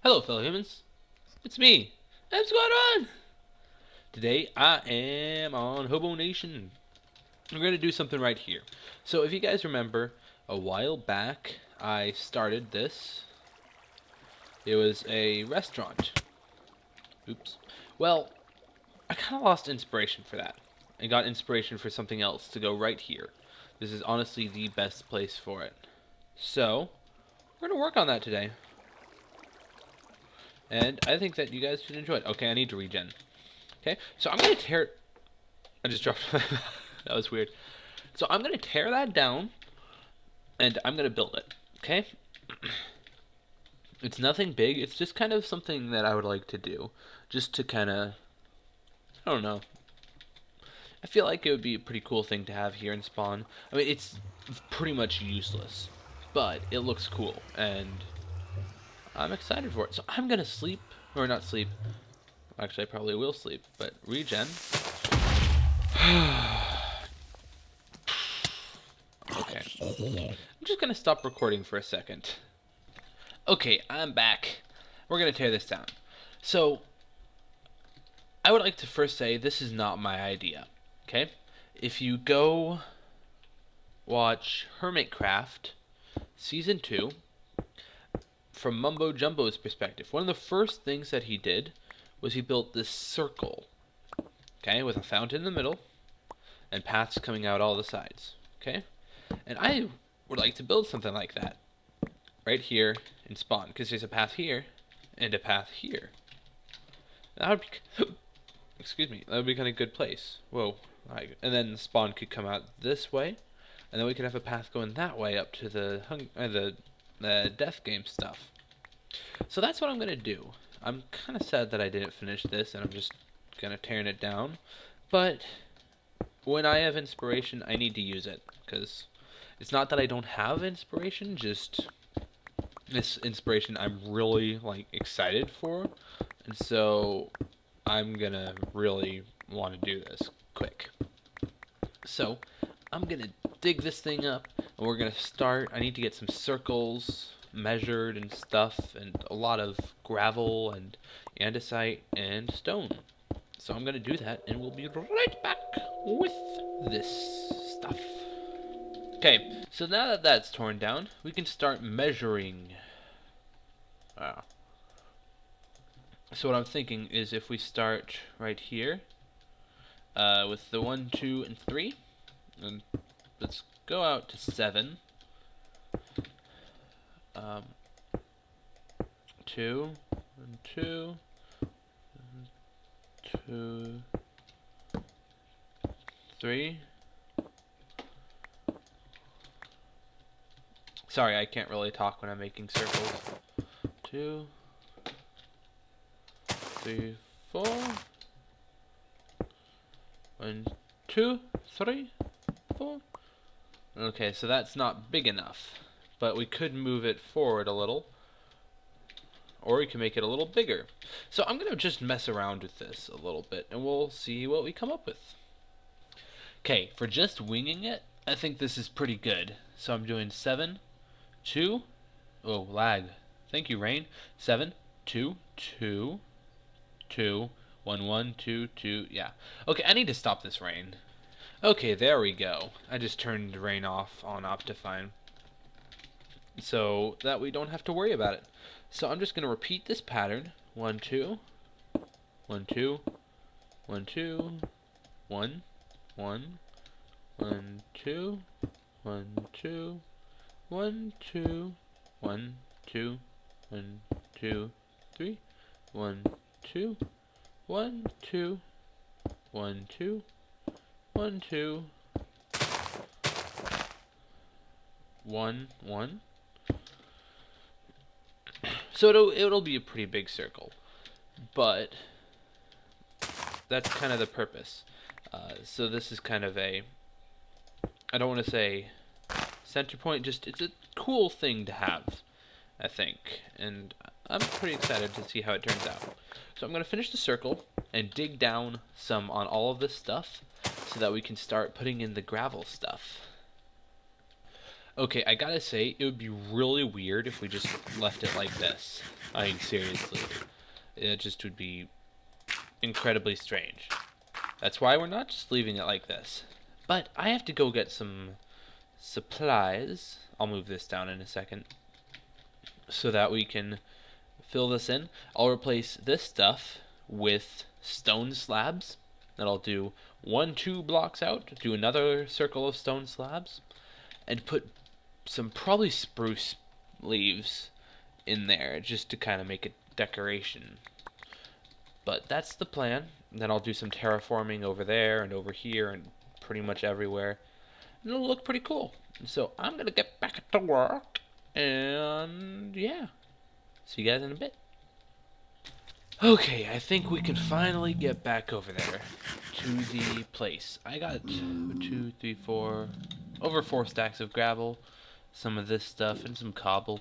Hello, fellow humans. It's me. What's going on? Today I am on HoboNation. We're going to do something right here. So if you guys remember, a while back I started this. It was a restaurant. Oops. Well, I kind of lost inspiration for that. I got inspiration for something else to go right here. This is honestly the best place for it. So, we're going to work on that today. And I think that you guys should enjoy it. Okay, I need to regen. Okay, so I'm going to tear... I just dropped... That was weird. So I'm going to tear that down, and I'm going to build it. Okay? It's nothing big. It's just kind of something that I would like to do. Just to kind of... I don't know. I feel like it would be a pretty cool thing to have here in Spawn. I mean, it's pretty much useless. But it looks cool, and I'm excited for it. So I'm going to sleep. Or not sleep. Actually, I probably will sleep. But regen. Okay. I'm just going to stop recording for a second. Okay, I'm back. We're going to tear this down. So, I would like to first say this is not my idea. Okay? If you go watch Hermitcraft Season 2, from Mumbo Jumbo's perspective, one of the first things that he did was he built this circle. Okay, with a fountain in the middle and paths coming out all the sides. Okay? And I would like to build something like that right here in Spawn, because there's a path here and a path here. That would be, excuse me, that would be kind of a good place. Whoa. And then Spawn could come out this way, and then we could have a path going that way up to the death game stuff. So that's what I'm going to do. I'm kind of sad that I didn't finish this, and I'm just kind of tearing it down. But when I have inspiration, I need to use it, because it's not that I don't have inspiration, just this inspiration I'm really excited for, and so I'm gonna really want to do this quick. So I'm gonna dig this thing up, and we're gonna start. I need to get some circles measured and stuff, and a lot of gravel and andesite and stone. So I'm gonna do that, and we'll be right back with this stuff. Okay, so now that that's torn down, we can start measuring. So what I'm thinking is if we start right here with the 1, 2, and 3, and let's go out to 7. 2, and 2, and 2, 3. Sorry, I can't really talk when I'm making circles. 2, 3, 4. 1, 2, 3, 4. Okay, so that's not big enough, but we could move it forward a little, or we can make it a little bigger. So I'm gonna just mess around with this a little bit, and we'll see what we come up with. Okay, for just winging it, I think this is pretty good. So I'm doing 7, 2. Oh, lag. Thank you, Rain. 7, 2, 2, 2, 1, 1, 2, 2. Yeah. Okay, I need to stop this rain. Okay, there we go. I just turned rain off on Optifine, so that we don't have to worry about it. So I'm just going to repeat this pattern. 1, 2, 1, 2, 1, 2, 1, 1, 1, 2, 1, 2, 1, 2, 1, 2, 1, 2, 3, 1, 2, 1, 2, 1, 2, 1, 2, 1, 1. So it'll be a pretty big circle, but that's kind of the purpose. So this is kind of a, I don't want to say center point, just it's a cool thing to have, I think, and I'm pretty excited to see how it turns out. So I'm going to finish the circle and dig down some on all of this stuff so that we can start putting in the gravel stuff. Okay, I gotta say, it would be really weird if we just left it like this. I mean, seriously. It just would be incredibly strange. That's why we're not just leaving it like this. But I have to go get some supplies. I'll move this down in a second so that we can fill this in. I'll replace this stuff with stone slabs. Then I'll do 2 blocks out, do another circle of stone slabs, and put some probably spruce leaves in there just to kind of make it decoration. But that's the plan. And then I'll do some terraforming over there and over here and pretty much everywhere. And it'll look pretty cool. So I'm going to get back to work. And yeah. See you guys in a bit. Okay, I think we can finally get back over there to the place. I got 2, 3, 4, over 4 stacks of gravel, some of this stuff, and some cobble.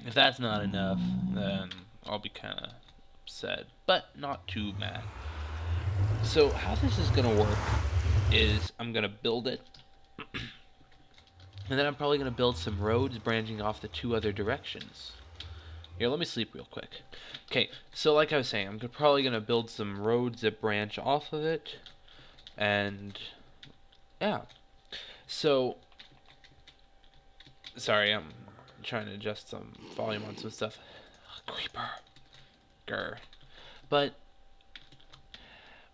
If that's not enough, then I'll be kind of upset, but not too mad. So how this is going to work is I'm going to build it, and then I'm probably going to build some roads branching off the 2 other directions. Here, let me sleep real quick. Okay, so like I was saying, I'm probably going to build some roads that branch off of it, and yeah. So, sorry, I'm trying to adjust some volume on some stuff. Creeper. Grr. But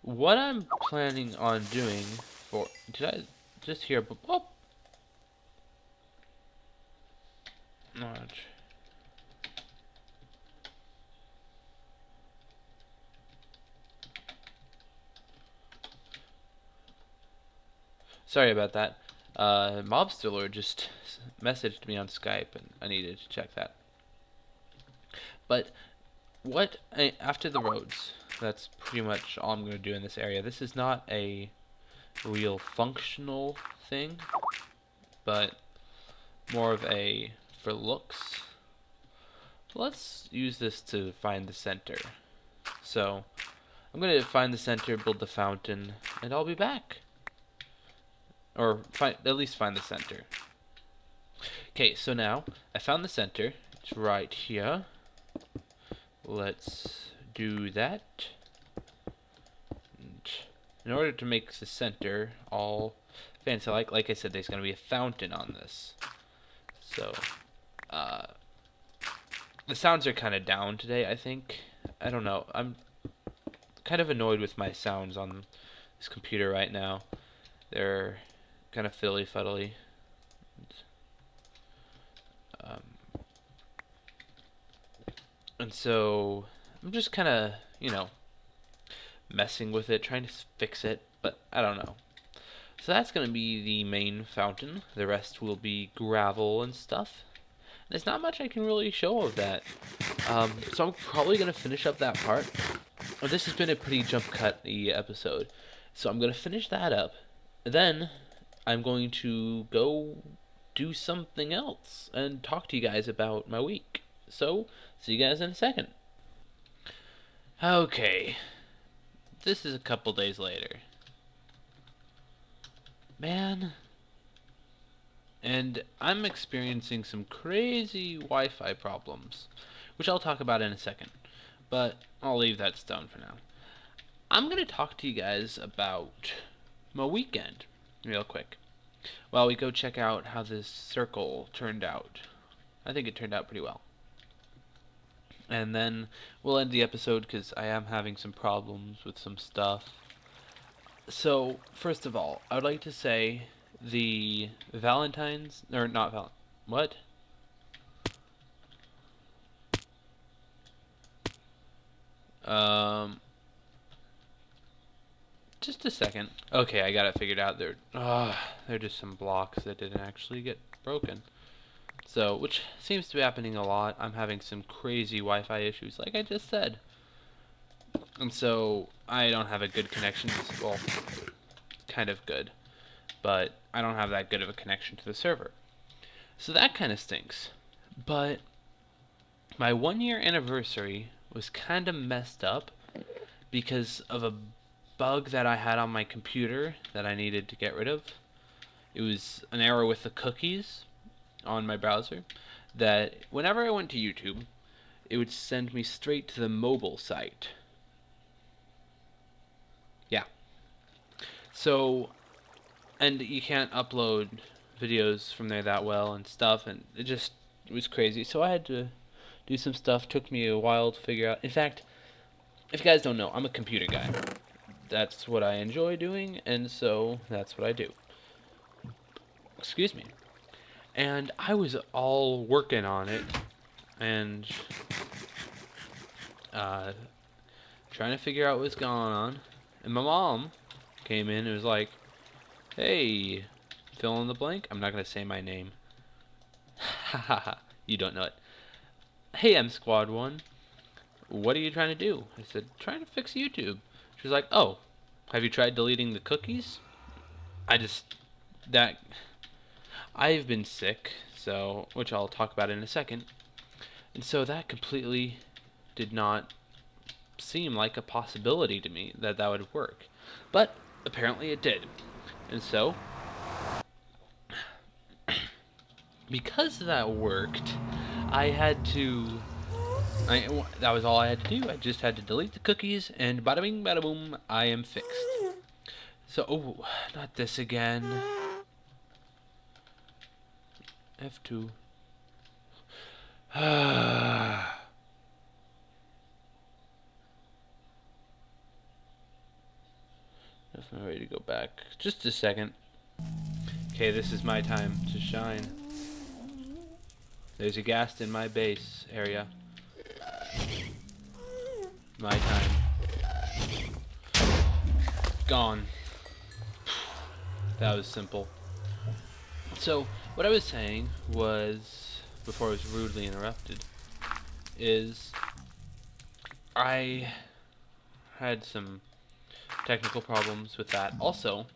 what I'm planning on doing for... Did I just hear... Oh! Sorry about that. Mobster Lord just messaged me on Skype, and I needed to check that. But after the roads, that's pretty much all I'm going to do in this area. This is not a real functional thing, but more of a for looks. Let's use this to find the center. So I'm going to find the center, build the fountain, and I'll be back. Or at least find the center. Okay, so now I found the center. It's right here. Let's do that. And in order to make the center all fancy, like I said, there's going to be a fountain on this. So, the sounds are kind of down today, I think. I don't know. I'm kind of annoyed with my sounds on this computer right now. They're kind of fiddly-fuddly. And so I'm just kind of, messing with it, trying to fix it, but I don't know. So that's going to be the main fountain. The rest will be gravel and stuff. There's not much I can really show of that. So I'm probably going to finish up that part. This has been a pretty jump cut-y episode. So I'm going to finish that up. Then I'm going to go do something else and talk to you guys about my week. So, see you guys in a second. Okay. This is a couple days later. Man. And I'm experiencing some crazy Wi-Fi problems, which I'll talk about in a second. But I'll leave that stone for now. I'm going to talk to you guys about my weekend real quick. While we go check out how this circle turned out. I think it turned out pretty well. And then we'll end the episode because I am having some problems with some stuff. So, first of all, I would like to say the Valentine's... Or not Val... What? Just a second. Okay, I got it figured out. They're just some blocks that didn't actually get broken. So, which seems to be happening a lot. I'm having some crazy Wi-Fi issues, like I just said. And so, I don't have a good connection. Well, kind of good. But I don't have that good of a connection to the server. So that kind of stinks. But my 1-year anniversary was kind of messed up because of a bug that I had on my computer that I needed to get rid of. it was an error with the cookies on my browser that whenever I went to YouTube, it would send me straight to the mobile site. Yeah. So, and you can't upload videos from there that well and stuff, and it was crazy. So I had to do some stuff. Took me a while to figure out. In fact, if you guys don't know, I'm a computer guy. That's what I enjoy doing, and so that's what I do. Excuse me. And I was all working on it, and trying to figure out what's going on. And my mom came in and was like, "Hey, fill in the blank." I'm not gonna say my name. Hahaha, you don't know it. "Hey, M Squad 1, what are you trying to do?" I said, "Trying to fix YouTube." She was like, "Oh, have you tried deleting the cookies?" I just, that, I've been sick, so, which I'll talk about in a second. And so that completely did not seem like a possibility to me that that would work. But apparently it did. And so, because that worked, that was all I had to do. I just had to delete the cookies, and bada bing, bada boom, I am fixed. So, oh, not this again. F2. Definitely ready to go back. Just a second. Okay, this is my time to shine. There's a ghast in my base area. My time. Gone. That was simple. So, what I was saying was, before I was rudely interrupted, is I had some technical problems with that. Also,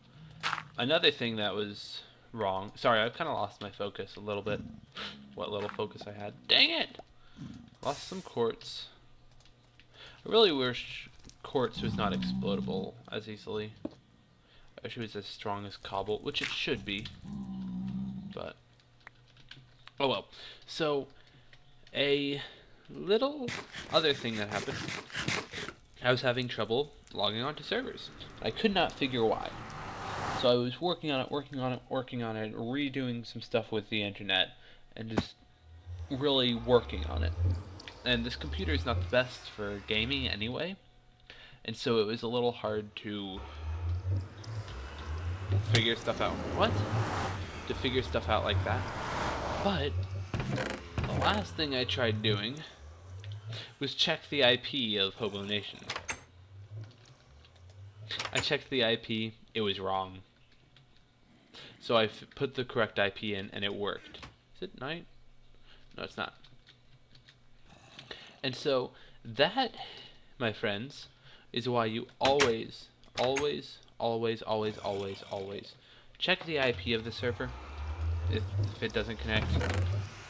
another thing that was wrong. Sorry, I've kind of lost my focus a little bit. What little focus I had. Dang it! Lost some quartz. I really wish quartz was not explodable as easily. I wish it was as strong as cobalt, which it should be. But, oh well. So, a little other thing that happened. I was having trouble logging onto servers. I could not figure why. So I was working on it, redoing some stuff with the internet, and just really working on it. And this computer is not the best for gaming anyway, and so it was a little hard to figure stuff out. What? To figure stuff out like that. But the last thing I tried doing was check the IP of HoboNation. I checked the IP, it was wrong. So I put the correct IP in, and it worked. Is it night? No, it's not. And so that, my friends, is why you always check the IP of the server. If it doesn't connect,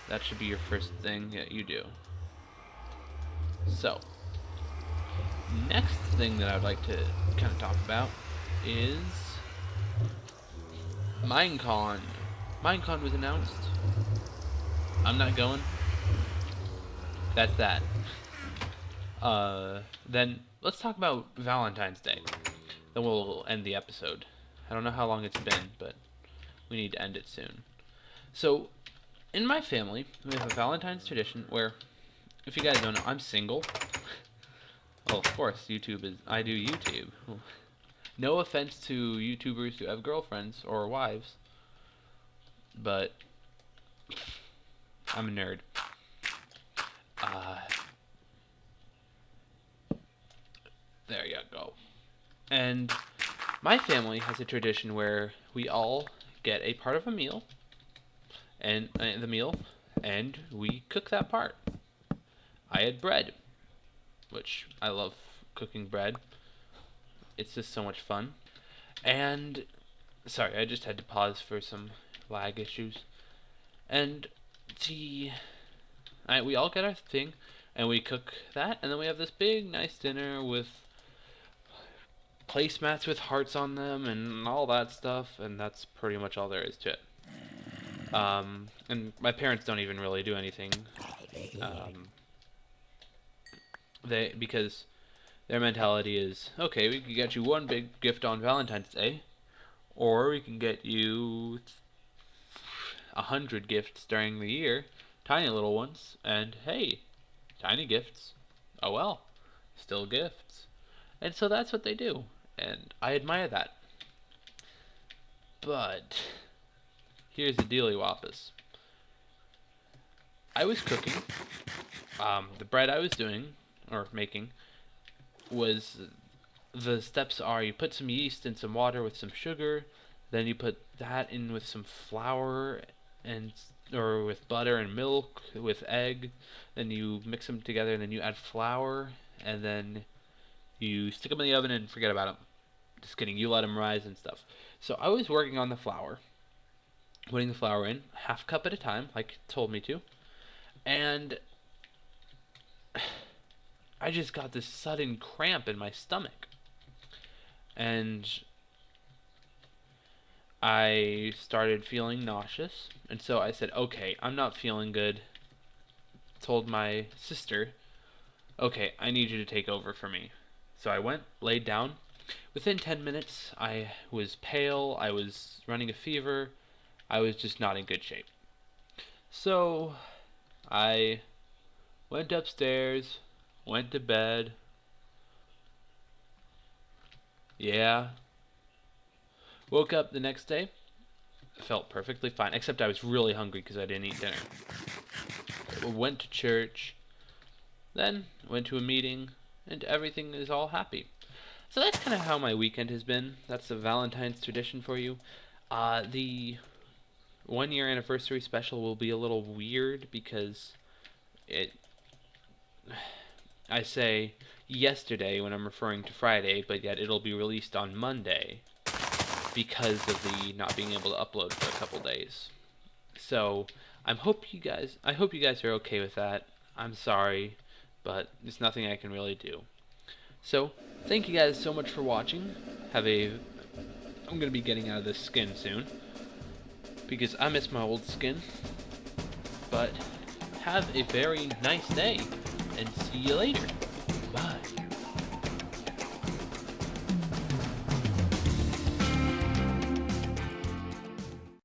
that should be your first thing that you do. So, next thing that I'd like to kind of talk about is Minecon. Minecon was announced. I'm not going. That's that. Then let's talk about Valentine's Day. Then we'll end the episode. I don't know how long it's been, but we need to end it soon. So, in my family, we have a Valentine's tradition where, if you guys don't know, I'm single. Well, of course, I do YouTube. No offense to YouTubers who have girlfriends or wives, but I'm a nerd. There you go. And my family has a tradition where we all get a part of a meal, and and we cook that part. I had bread, which I love cooking bread. It's just so much fun. And sorry, I just had to pause for some lag issues. And we all get our thing, and we cook that, and then we have this big, nice dinner with placemats with hearts on them and all that stuff, and that's pretty much all there is to it. And my parents don't even really do anything. Because their mentality is, okay, we can get you one big gift on Valentine's Day, or we can get you 100 gifts during the year, tiny little ones, and hey, tiny gifts. Oh well, still gifts. And so that's what they do, and I admire that. But here's the dealy wampus. I was cooking. The bread I was doing, or making, was, the steps are, you put some yeast in some water with some sugar, then you put that in with some flour, or with butter and milk, with egg, then you mix them together, and then you add flour, and then you stick them in the oven and forget about them. Just kidding, you let them rise and stuff. So I was working on the flour, putting the flour in, half cup at a time, like it told me to, and I just got this sudden cramp in my stomach. And I started feeling nauseous, and so I said, okay, I'm not feeling good. Told my sister, okay, I need you to take over for me. So I went, laid down. Within 10 minutes, I was pale, I was running a fever, I was just not in good shape. So I went upstairs, went to bed. Yeah. Woke up the next day, felt perfectly fine, except I was really hungry because I didn't eat dinner. Went to church, then went to a meeting, and everything is all happy. So that's kind of how my weekend has been. That's the Valentine's tradition for you. The 1-year anniversary special will be a little weird because I say yesterday when I'm referring to Friday, but yet it'll be released on Monday because of the not being able to upload for a couple days. So I hope you guys are okay with that. I'm sorry, but there's nothing I can really do. So thank you guys so much for watching. I'm gonna be getting out of this skin soon because I miss my old skin. But have a very nice day, and see you later. Bye.